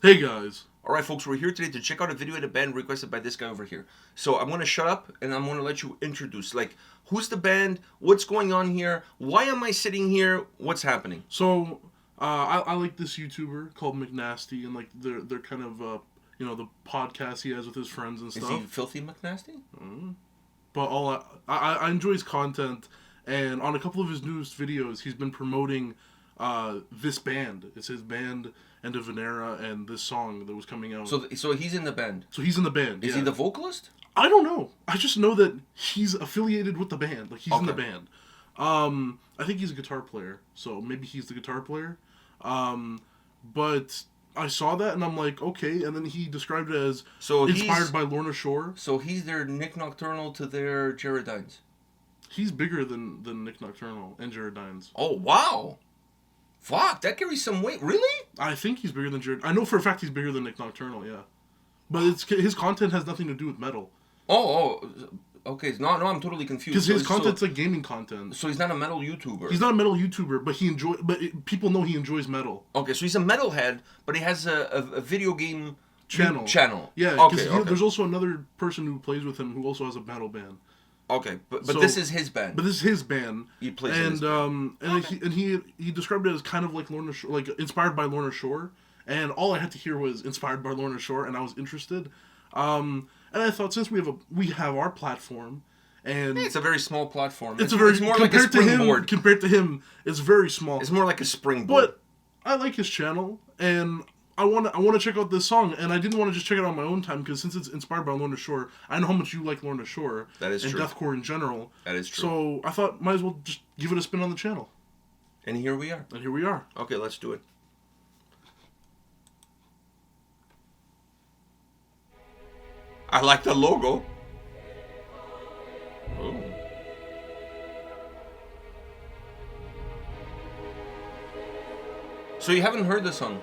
Hey guys. Alright folks, we're here today to check out a video of the band requested by this guy over here. So I'm going to shut up and I'm going to let you introduce, like, who's the band, what's going on here, why am I sitting here, what's happening? So, I like this YouTuber called McNasty, and like they're kind of, the podcast he has with his friends and stuff. Is he Filthy McNasty? But I enjoy his content, and on a couple of his newest videos, he's been promoting this band. It's his band, Enda Vinera, and this song that was coming out. So he's in the band. So he's in the band. Is he the vocalist? I don't know. I just know that he's affiliated with the band. Like, he's in the band. I think he's a guitar player, so maybe he's the guitar player. But I saw that and I'm like, okay. And then he described it as inspired by Lorna Shore. So he's their Nick Nocturnal to their Jared Dines. He's bigger than Nick Nocturnal and Jared Dines. Oh, wow. Fuck, that carries some weight. Really? I think he's bigger than Jared. I know for a fact he's bigger than Nick Nocturnal, yeah. But his content has nothing to do with metal. Okay. No, I'm totally confused. Because his content's like gaming content. So he's not a metal YouTuber. He's not a metal YouTuber, but people know he enjoys metal. Okay, so he's a metalhead, but he has a video game channel. Yeah, because there's also another person who plays with him who also has a metal band. Okay, but this is his band. But this is his band. He plays in his band. And he described it as kind of like Lorna Shore, like inspired by Lorna Shore. And all I had to hear was inspired by Lorna Shore, and I was interested. And I thought, since we have our platform, and it's a very small platform. It's more like a springboard. Compared to him, it's very small. It's more like a springboard. But I like his channel, and I want to check out this song, and I didn't want to just check it out on my own time, because since it's inspired by Lorna Shore, I know how much you like Lorna Shore. That is true. And deathcore in general. That is true. So I thought, might as well just give it a spin on the channel. And here we are. Okay, let's do it. I like the logo. Oh. So you haven't heard the song?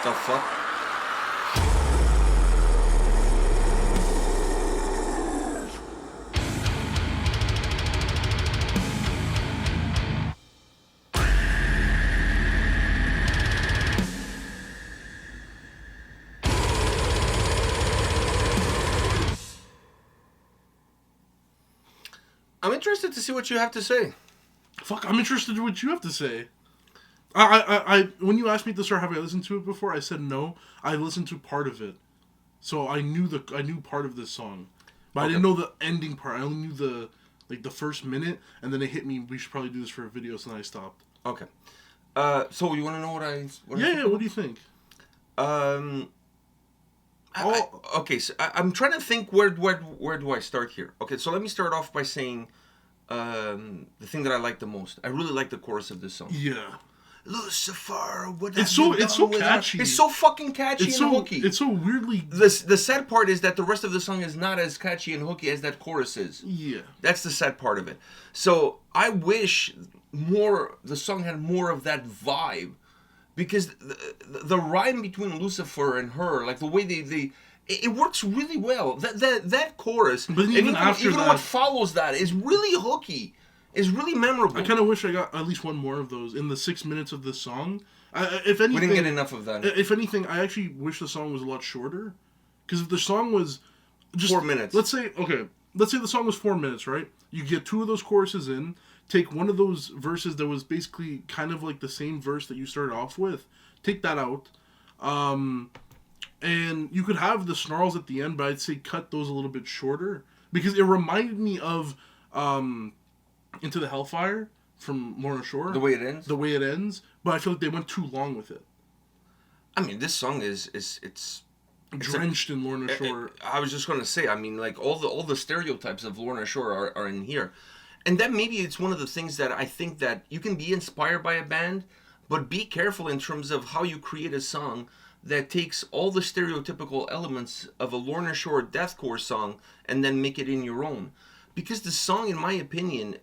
The fuck? I'm interested to see what you have to say. Fuck, I'm interested in what you have to say. I when you asked me at the start, have I listened to it before? I said no. I listened to part of it, so I knew part of this song, but I didn't know the ending part. I only knew the first minute, and then it hit me. We should probably do this for a video, so then I stopped. Okay. So you want to know what I? What What do you think? Okay, so I'm trying to think where do I start here? Okay, so let me start off by saying the thing that I like the most. I really like the chorus of this song. Yeah. Lucifer, what it's so catchy. It's so fucking catchy and hooky. It's so weirdly. The sad part is that the rest of the song is not as catchy and hooky as that chorus is. Yeah. That's the sad part of it. So I wish the song had more of that vibe, because the rhyme between Lucifer and her, like the way it works really well. That chorus, but even after that, what follows that is really hooky. Is really memorable. I kind of wish I got at least one more of those in the 6 minutes of this song. If anything, we didn't get enough of that. If anything, I actually wish the song was a lot shorter. Because if the song was just 4 minutes, let's say the song was 4 minutes, right? You get 2 of those choruses in, take one of those verses that was basically kind of like the same verse that you started off with, take that out, and you could have the snarls at the end, but I'd say cut those a little bit shorter, because it reminded me of Into the Hellfire from Lorna Shore. The way it ends? But I feel like they went too long with it. I mean, this song is drenched in Lorna Shore. I was just going to say, I mean, like, all the stereotypes of Lorna Shore are in here. And that maybe it's one of the things that I think that you can be inspired by a band, but be careful in terms of how you create a song that takes all the stereotypical elements of a Lorna Shore deathcore song and then make it in your own. Because the song, in my opinion,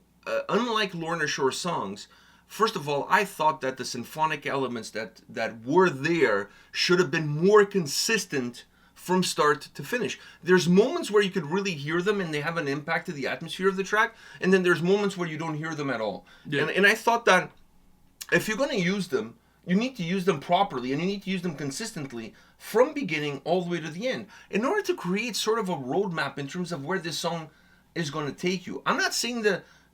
unlike Lorna Shore songs, first of all, I thought that the symphonic elements that were there should have been more consistent from start to finish. There's moments where you could really hear them and they have an impact to the atmosphere of the track, and then there's moments where you don't hear them at all. Yeah. And I thought that if you're going to use them, you need to use them properly, and you need to use them consistently from beginning all the way to the end in order to create sort of a roadmap in terms of where this song is going to take you. I'm not saying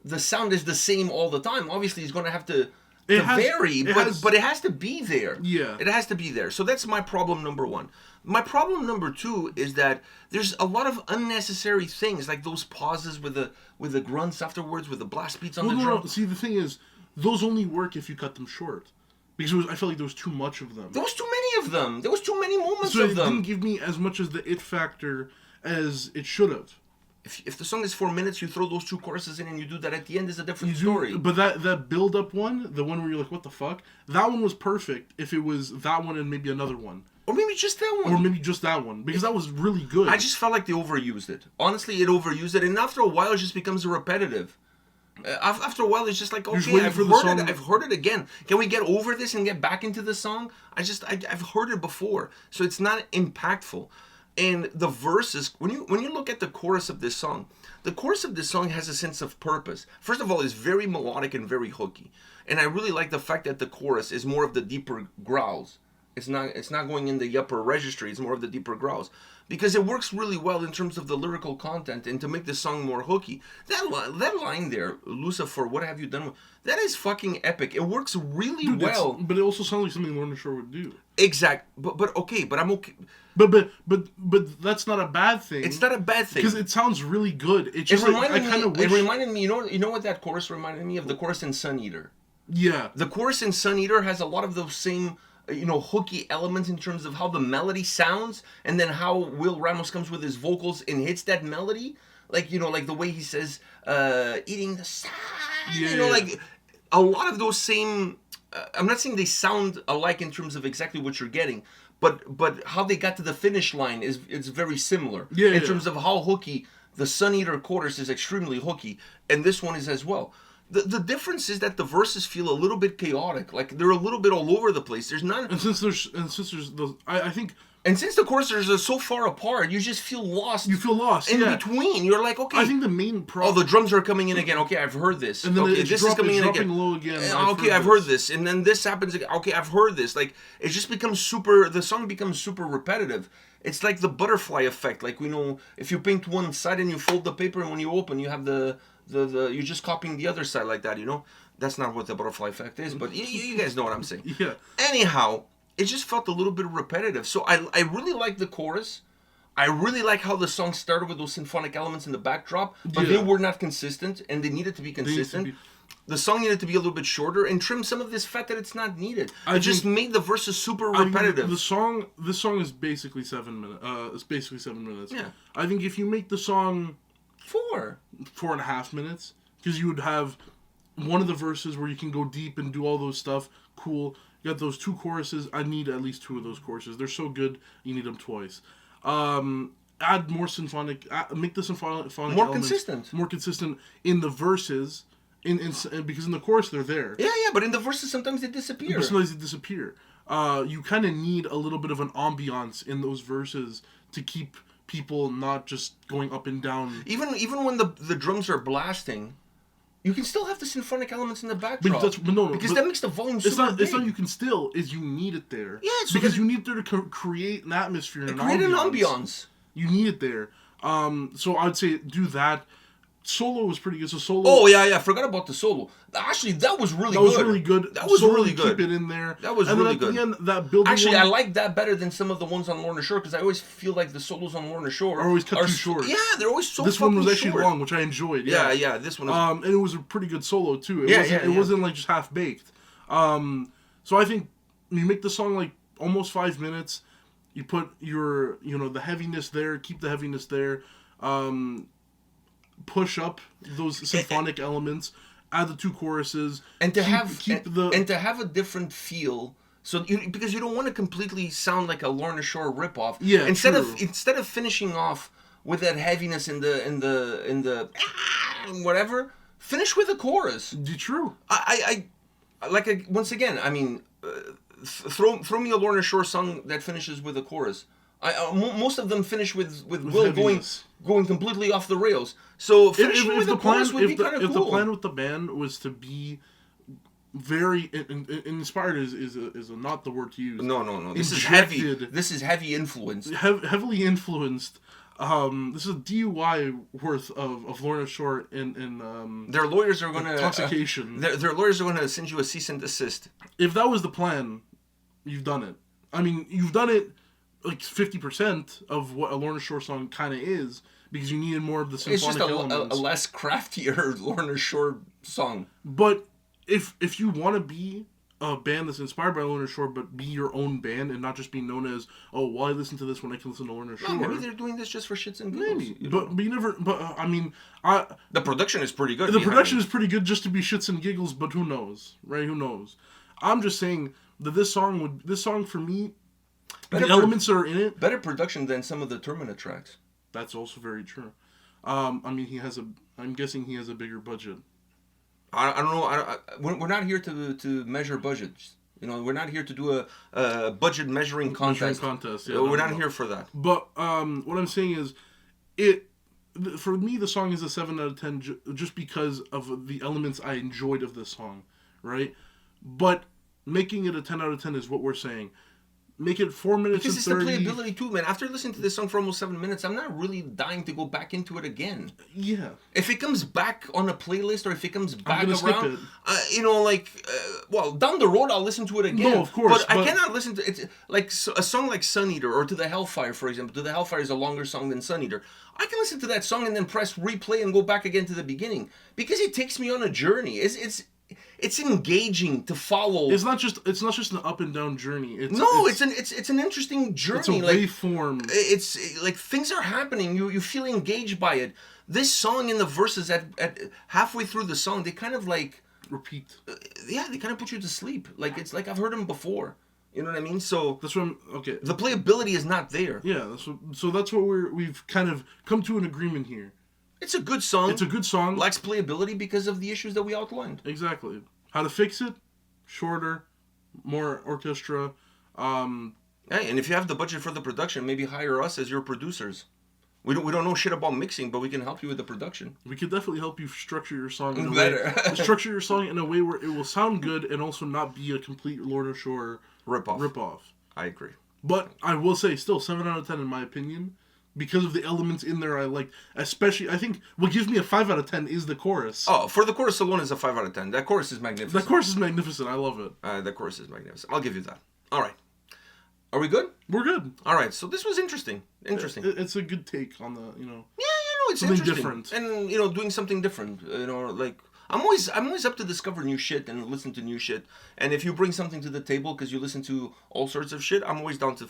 the sound is the same all the time. Obviously, it's going to have to vary, but it has to be there. Yeah. It has to be there. So that's my problem number one. My problem number two is that there's a lot of unnecessary things, like those pauses with the grunts afterwards, with the blast beats on the drum. No. See, the thing is, those only work if you cut them short. Because I felt like there was too much of them. There was too many of them. There was too many moments of them. So it didn't give me as much as the it factor as it should have. If the song is 4 minutes, you throw those 2 choruses in and you do that at the end, is a different story. But that build-up one, the one where you're like, what the fuck? That one was perfect if it was that one and maybe another one. Or maybe just that one. Or maybe just that one. Because that was really good. I just felt like they overused it. Honestly, it overused it. And after a while, it just becomes repetitive. After a while, it's just like, okay, I've heard it again. Can we get over this and get back into the song? I've heard it before. So it's not impactful. And the verses, when you look at the chorus of this song, the chorus of this song has a sense of purpose. First of all, it's very melodic and very hooky. And I really like the fact that the chorus is more of the deeper growls. It's not going in the upper registry, it's more of the deeper growls. Because it works really well in terms of the lyrical content and to make the song more hooky. That line there, Lucifer, what have you done? That is fucking epic. It works really well. But it also sounds like something Lorna Shore would do. Exact. But okay, but I'm okay. But that's not a bad thing. It's not a bad thing. Because it sounds really good. It just It reminded me, you know what that chorus reminded me of? The chorus in Sun Eater. Yeah. The chorus in Sun Eater has a lot of those same hooky elements in terms of how the melody sounds, and then how Will Ramos comes with his vocals and hits that melody, like like the way he says, "Eating the sun." Yeah. Like a lot of those same. I'm not saying they sound alike in terms of exactly what you're getting, but how they got to the finish line it's very similar. In terms of how hooky the Sun Eater chorus is, extremely hooky, and this one is as well. The difference is that the verses feel a little bit chaotic. Like they're a little bit all over the place. There's none. And since there's those, I think. And since the choruses are so far apart, you just feel lost. You feel lost in between. You're like, okay. I think the main problem. Oh, the drums are coming in again. Okay, I've heard this. And then okay, it's this is coming in again. Low again. Okay, I've heard this. And then this happens again. Okay, I've heard this. Like it just becomes super. The song becomes super repetitive. It's like the butterfly effect. Like if you paint one side and you fold the paper, and when you open, you have the you're just copying the other side like that. That's not what the butterfly effect is. But you guys know what I'm saying. Yeah. Anyhow. It just felt a little bit repetitive. So I really like the chorus. I really like how the song started with those symphonic elements in the backdrop, but they were not consistent, and they needed to be consistent. The song needed to be a little bit shorter and trim some of this fat that it's not needed. It just made the verses super repetitive. This song is basically 7 minutes. It's basically 7 minutes. Yeah. I think if you make the song 4.5 minutes, because you would have one of the verses where you can go deep and do all those stuff. Cool. You got those 2 choruses. I need at least 2 of those choruses. They're so good. You need them twice. Add more symphonic. Make the symphonic more elements consistent. More consistent in the verses. Because in the chorus they're there. Yeah, but in the verses sometimes they disappear. You kind of need a little bit of an ambiance in those verses to keep people not just going up and down. Even when the drums are blasting. You can still have the symphonic elements in the backdrop. Because that makes the volume super big. It's not you can still, is you need it there. Yeah, because you need it there to create an atmosphere and create an ambiance. You need it there. So I'd say do that. Solo was pretty good. So solo. Oh yeah, I forgot about the solo. Actually, that was really good. That was really good. Keep it in there. That was really good. And then at the end, that building. Actually, I like that better than some of the ones on Lorna Shore because I always feel like the solos on Lorna Shore are always cut too short. Yeah, they're always so. This one was actually long, which I enjoyed. Yeah. This one. And it was a pretty good solo too. It wasn't like just half baked. So I think you make the song like almost 5 minutes. You put your the heaviness there. Keep the heaviness there. Push up those symphonic elements, add the 2 choruses, and to have a different feel. So because you don't want to completely sound like a Lorna Shore ripoff. Yeah. Instead of finishing off with that heaviness in the whatever, finish with a chorus. True. Once again, I mean, throw me a Lorna Shore song that finishes with a chorus. Most of them finish with Will heaviness. going completely off the rails. So finishing with the chorus would be kind of cool. If the plan with the band was to be very inspired is not the word to use. No. This is heavy. This is heavy influenced. Heavily influenced. This is a DUI worth of Lorna Shore and their lawyers are going to intoxication. Their lawyers are going to send you a cease and desist. If that was the plan, you've done it. I mean, you've done it like 50% of what a Lorna Shore song kind of is, because you needed more of the symphonic elements. It's just a less craftier Lorna Shore song. But if you want to be a band that's inspired by Lorna Shore, but be your own band and not just be known as, I listen to this when I can listen to Lorna Shore. No, maybe they're doing this just for shits and giggles. Maybe, but you never. But I mean, the production is pretty good. The production is pretty good just to be shits and giggles, but who knows, right? Who knows? I'm just saying that this song for me. The elements that are in it. Better production than some of the Termina tracks. That's also very true. I mean, I'm guessing he has a bigger budget. I don't know. We're not here to measure budgets. We're not here to do a budget measuring contest. Yeah, we're not here for that. But what I'm saying is, for me, the song is a 7 out of 10 just because of the elements I enjoyed of this song, right? But making it a 10 out of 10 is what we're saying. Make it 4 minutes because and 30. Because it's the playability too, man. After listening to this song for almost 7 minutes, I'm not really dying to go back into it again. Yeah. If it comes back on a playlist or if it comes back around, down the road I'll listen to it again. No, of course. But I cannot listen to it. Like a song like Sun Eater or To the Hellfire, for example. To the Hellfire is a longer song than Sun Eater. I can listen to that song and then press replay and go back again to the beginning because it takes me on a journey. It's engaging to follow. It's not just an up and down journey. It's an interesting journey. It's a waveform. It's like things are happening. You feel engaged by it. This song in the verses at halfway through the song, they kind of like repeat. They kind of put you to sleep. Like it's like I've heard them before. You know what I mean? So that's what okay. The playability is not there. Yeah. That's what we've kind of come to an agreement here. It's a good song. It's a good song. Lacks playability because of the issues that we outlined. Exactly. How to fix it? Shorter, more orchestra. Hey, and if you have the budget for the production, maybe hire us as your producers. We don't know shit about mixing, but we can help you with the production. We could definitely help you structure your song in a Better. way. Structure your song in a way where it will sound good and also not be a complete Lorna Shore rip-off. I agree. But I will say, still 7 out of 10 in my opinion, because of the elements in there I like. Especially, I think what gives me a 5 out of 10 is the chorus. Oh, for the chorus alone is a 5 out of 10. That chorus is magnificent. That chorus is magnificent. I love it. That chorus is magnificent. I'll give you that. All right. Are we good? We're good. All right. So this was interesting. It's a good take on the, Yeah, it's something interesting. different. And, doing something different. Like, I'm always up to discover new shit and listen to new shit. And if you bring something to the table because you listen to all sorts of shit, I'm always down to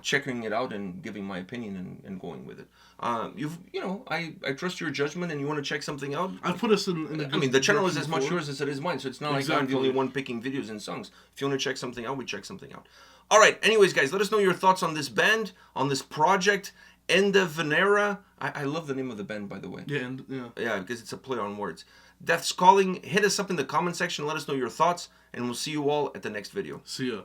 checking it out and giving my opinion and going with it. I trust your judgment, and you want to check something out. I put us in a good the channel is as direction much before. yours as it is mine, so it's not Exactly. like I'm the only one picking videos and songs. If you want to check something out, we check something out. All right. Anyways, guys, let us know your thoughts on this band, on this project, Enda Vinera. I love the name of the band, by the way. Yeah, Yeah, because it's a play on words. Death's Calling. Hit us up in the comment section. Let us know your thoughts, and we'll see you all at the next video. See ya.